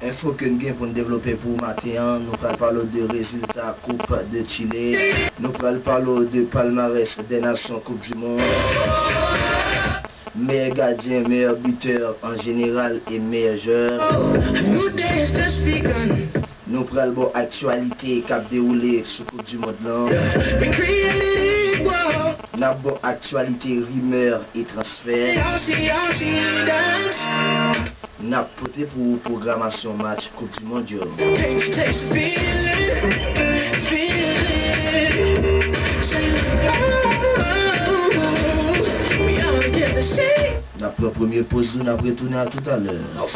Info que nous avons pour nous développer pour matin, nous allons parler de résultats Coupe de Chili, nous allons parler de palmarès des nations Coupe du Monde, meilleur gardien, meilleur buteur en général et meilleur joueur. Nous allons voir actualité qui a déroulé sur Coupe du Monde. Nous avons actualité, rumeurs et transferts. Nous avons porté pour programmation match Coupe du Monde. Notre première pause, nous avons retourné à tout à l'heure.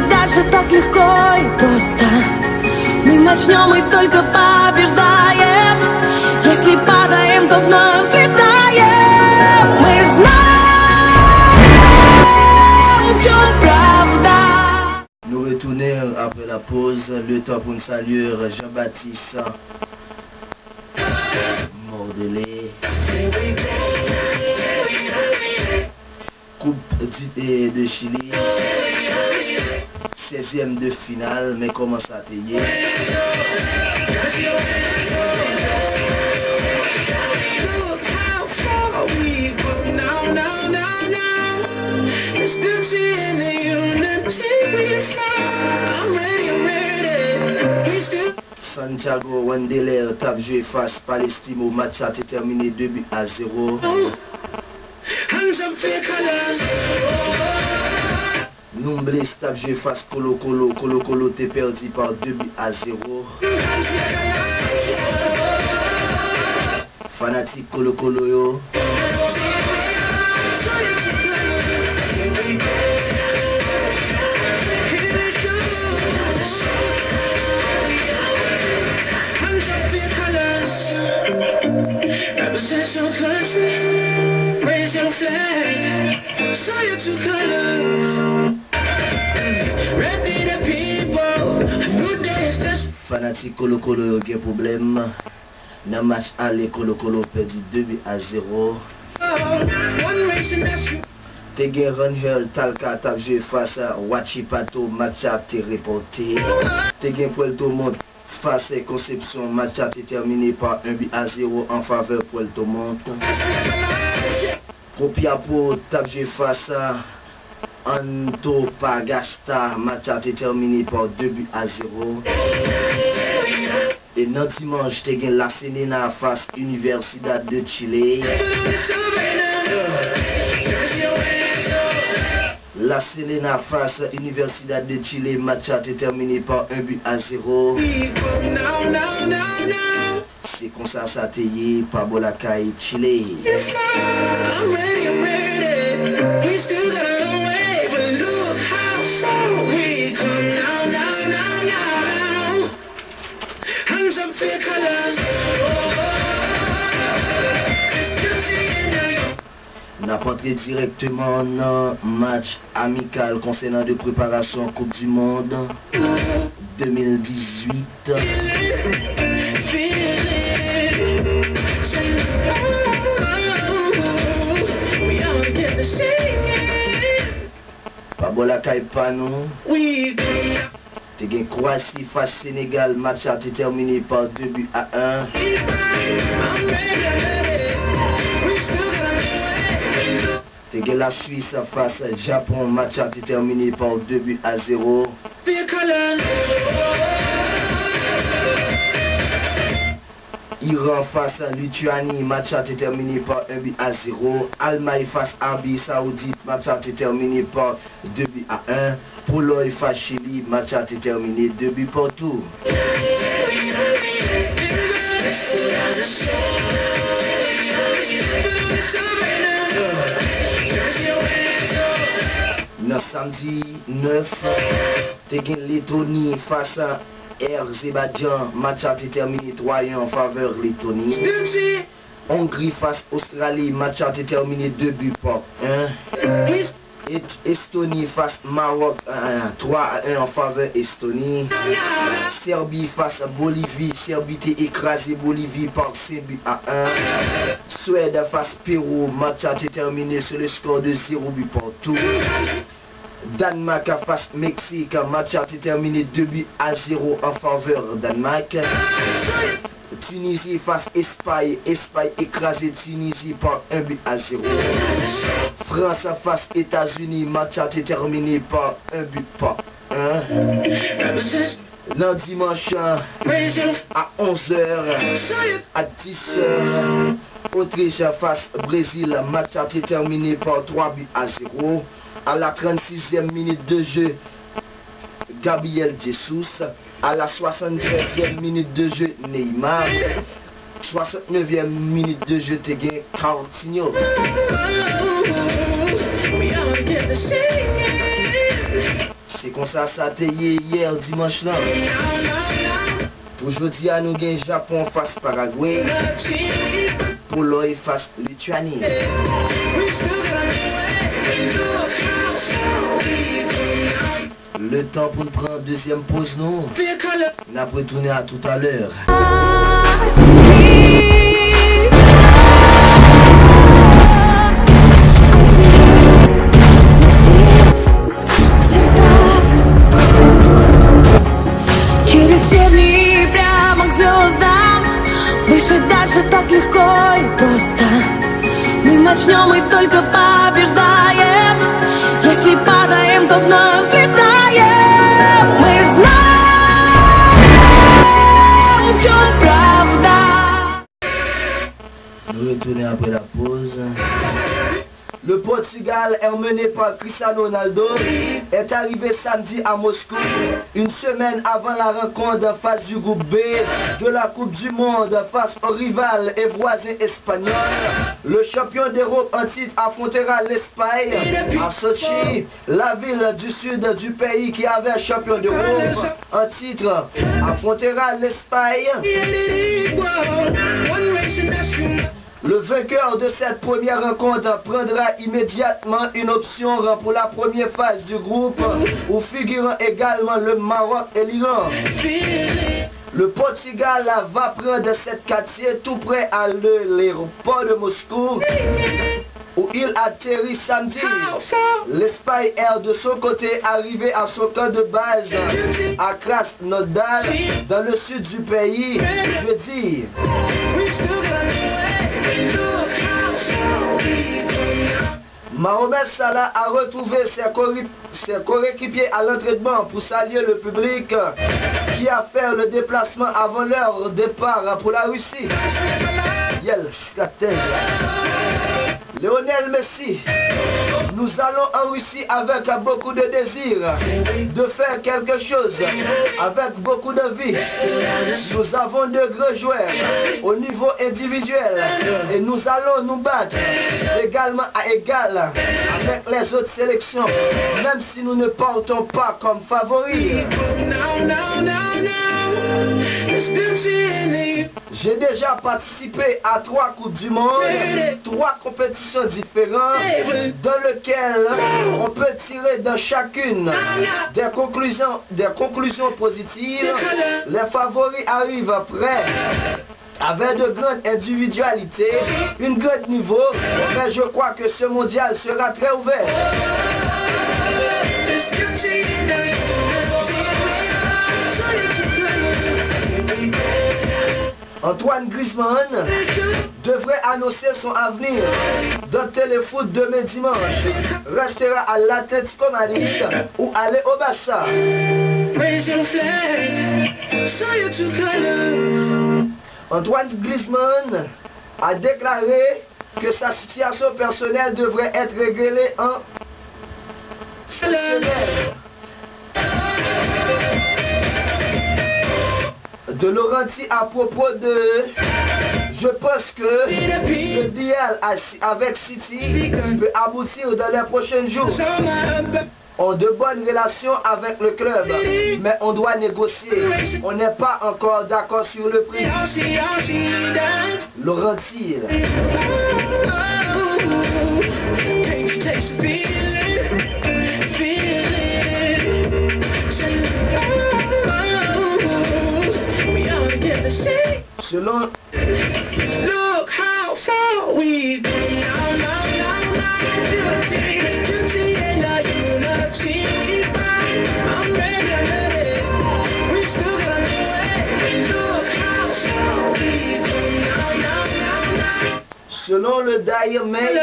Дальше так легко и просто. Мы начнем и только побеждаем. Если падаем, то вновь взлетаем. Мы знаем, в чем правда. Nous retournons après la pause. Le temps pour nous saluer Jean-Baptiste Mordelé. Coupe de Chili. 16e de finale, mais comment ça t'est? Santiago Wanderers tape joué face Palestine au match a été terminé 2-0. Numbles tape joué face Colo Colo. Colo Colo t'es perdu par 2-0. Fanatique Colo Colo yo. Fanatique Colo Colo a un problème. Dans le match aller, Colo Colo perdu 2-0. Tegen Ranhel Talca tape joué face à Huachipato, match a été reporté. Tegen Puerto Montt face à Conception, match a été terminé par 1-0 en faveur Puerto Montt. Copiapó tape joué face à Antofagasta, match a été terminé par 2-0. Et notre dimanche, tu as La Serena face Universidad de Chile. La Serena face Universidad de Chile, match a été terminé par 1-0. C'est comme ça, ça t'est par Bolacay, Chile. On a entré directement dans un match amical concernant de préparation Coupe du Monde 2018. Pabola Kaipano. T'es gagné Croatie face Sénégal, match a été terminé par 2-1. T'es gagné la Suisse face Japon, match a été terminé par 2-0. Iran face à Lituanie, match a été terminé par 1-0. Allemagne face Arabie Saoudite, match a été terminé par 2-1. Pologne face Chili, match a été terminé 2 partout. Le samedi 9, t'es gagné Lettonie face à Azerbaïdjan, match a été terminé 3-1 en faveur de Lettonie. Hongrie face Australie, match a été terminé 2-1. Estonie face Maroc 3-1 en faveur Estonie. Serbie face Bolivie. Serbie t'est écrasé Bolivie par 5-1. Suède face Pérou. Match a été terminé sur le score de 0 but partout. Danemark face Mexique. Match a été terminé 2-0 en faveur Danemark. Tunisie face Espagne. Espagne écrasé Tunisie par 1-0. France face États-Unis. Match a été terminé par 1-1. Le dimanche à 11h, à 10h, Autriche face Brésil. Match a été terminé par 3-0. À la 36e minute de jeu, Gabriel Jesus. À la 73e minute de jeu, Neymar. 69e minute de jeu, Teguin Coutinho. C'est comme ça a été hier dimanche là. Aujourd'hui, nous avons Japon face Paraguay. Pologne face Lituanie. Le temps pour nous prendre deuxième pause, non? On a retourné à tout à l'heure. Через стебли прямо к звездам. Выше, дальше, так легко и просто. Мы начнем и только побеждаем. Если падаем, то вновь взлетаем. Мы знаем, в чем правда. Nous retournons après la pause. Le Portugal, emmené par Cristiano Ronaldo, est arrivé samedi à Moscou, une semaine avant la rencontre en face du groupe B de la Coupe du Monde face au rival et voisin espagnol. Le champion d'Europe en titre affrontera l'Espagne à Sochi, la ville du sud du pays qui avait un champion d'Europe en titre affrontera l'Espagne. Le vainqueur de cette première rencontre prendra immédiatement une option pour la première phase du groupe où figurent également le Maroc et l'Iran. Le Portugal va prendre cette quartier tout près à l'aéroport de Moscou où il atterrit samedi. L'Espagne est de son côté arrivé à son camp de base à Krasnodar dans le sud du pays jeudi. Mohamed Salah a retrouvé ses coéquipiers à l'entraînement pour saluer le public qui a fait le déplacement avant leur départ pour la Russie. Lionel Messi, nous allons en Russie avec beaucoup de désir de faire quelque chose, avec beaucoup d'envie. Nous avons de grands joueurs au niveau individuel et nous allons nous battre également à égal avec les autres sélections, même si nous ne partons pas comme favoris. J'ai déjà participé à 3 Coupes du Monde, 3 compétitions différentes, dans lesquelles on peut tirer de chacune des conclusions positives. Les favoris arrivent après, avec de grandes individualités, un grand niveau, mais je crois que ce mondial sera très ouvert. Antoine Griezmann devrait annoncer son avenir dans Téléfoot demain dimanche. Restera à l'Atlético Madrid ou aller au Barça. Antoine Griezmann a déclaré que sa situation personnelle devrait être réglée en de Laurenti à propos de... Je pense que le deal avec City peut aboutir dans les prochains jours. On a de bonnes relations avec le club, mais on doit négocier. On n'est pas encore d'accord sur le prix. Laurenti. Selon Look how far we've come now, now, now, now. Unity and our unity. I'm ready, I'm ready. We still got a long way. Look how far we've come now, now, now, now. Selon le Daily Mail,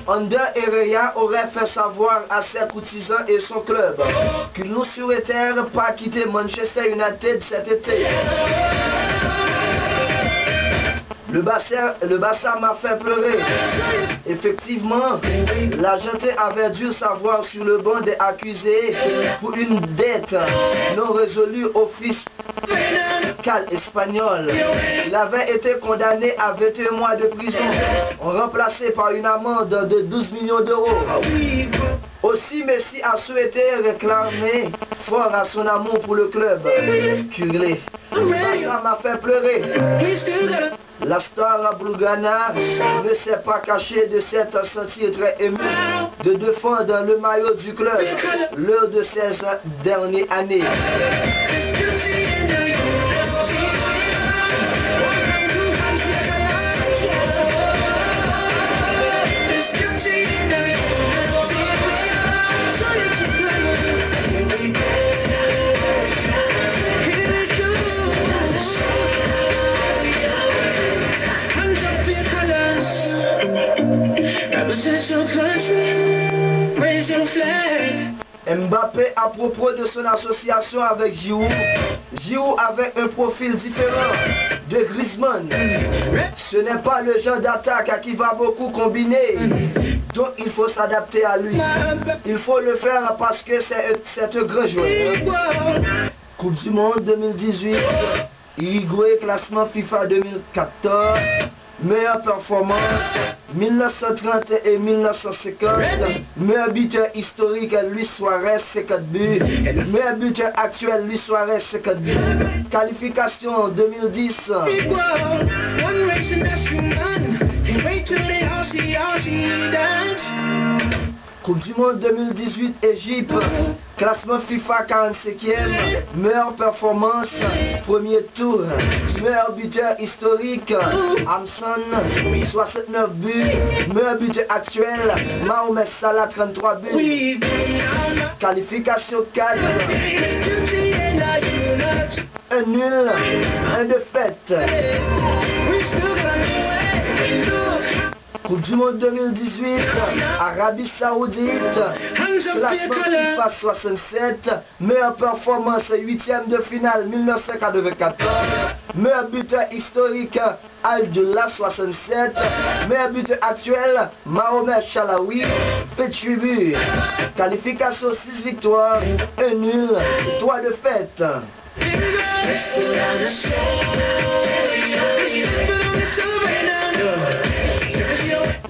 Ander Herrera aurait fait savoir à ses courtisans et son club qu'ils ne souhaitèrent pas quitter Manchester United cet été. Le Barça m'a fait pleurer. Effectivement, l'Argentin avait dû savoir sur le banc des accusés pour une dette non résolue au fiscal espagnol. Il avait été condamné à 21 mois de prison, remplacé par une amende de 12 millions d'euros. Aussi, Messi a souhaité réclamer fort à son amour pour le club. Curé, le Barça m'a fait pleurer. La star Blaugrana ne s'est pas cachée de s'être sentie très émue de défendre le maillot du club lors de ces dernières années. Mbappé, à propos de son association avec Giroud, Giroud avait un profil différent de Griezmann. Ce n'est pas le genre d'attaque à qui va beaucoup combiner, donc il faut s'adapter à lui. Il faut le faire parce que c'est un grand joueur. Coupe du Monde 2018, Uruguay, classement FIFA 2014. Meilleure performance, 1930 et 1950. Meilleur buteur historique, Luis Suarez, 50 buts. Meilleur buteur actuel, Luis Suarez, 50 buts. Qualification 2010. Coupe du Monde 2018, Égypte. Classement FIFA 45e. Meilleure performance, premier tour. Meilleur buteur historique, Hamson, 69 buts. Meilleur buteur actuel, Mohamed Salah, 33 buts. Qualification 4. Un nul, un défaite. Coupe du Monde 2018, Arabie Saoudite, classement FIFA 67, meilleure performance 8e de finale 1994, meilleur buteur historique Al-Dullah 67, meilleur buteur actuel Mohamed Chalaoui, 28 buts, qualification 6 victoires, 1 nul, 3 défaites.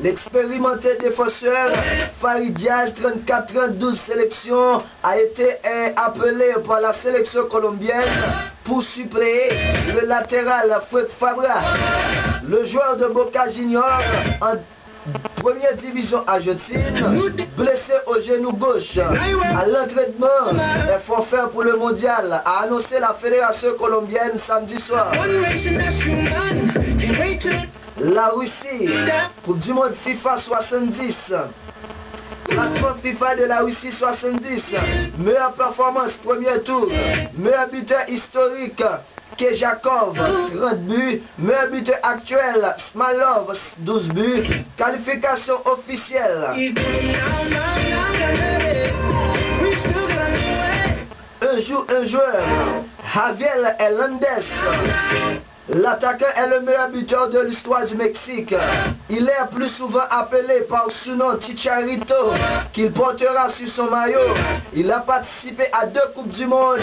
L'expérimenté défenseur Farid Diaz, 34 ans, 12 sélections, a été appelé par la sélection colombienne pour suppléer le latéral Fred Fabra. Le joueur de Boca Juniors en première division argentine, blessé au genou gauche à l'entraînement et forfait pour le mondial, a annoncé la fédération colombienne samedi soir. La Russie, Coupe du Monde FIFA 70. Classement FIFA de la Russie 70. Meilleure performance, premier tour. Meilleur buteur historique, Kejakov, 30 buts. Meilleur buteur actuel, Smalov, 12 buts. Qualification officielle. Un joueur, Javier Hernandez. L'attaquant est le meilleur buteur de l'histoire du Mexique. Il est plus souvent appelé par son nom Chicharito, qu'il portera sur son maillot. Il a participé à 2 Coupes du Monde,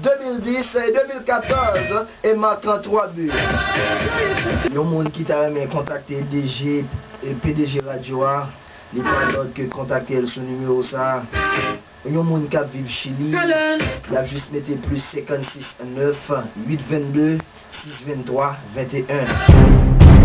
2010 et 2014, et marquant 3 buts. Il y a un monde qui t'a même contacté DG et PDG Radio. Il n'y a pas d'autre que contacter son numéro ça. Il y a un monde qui vit au Chili. Il a juste mis plus 56 9 8 22 6 23 21.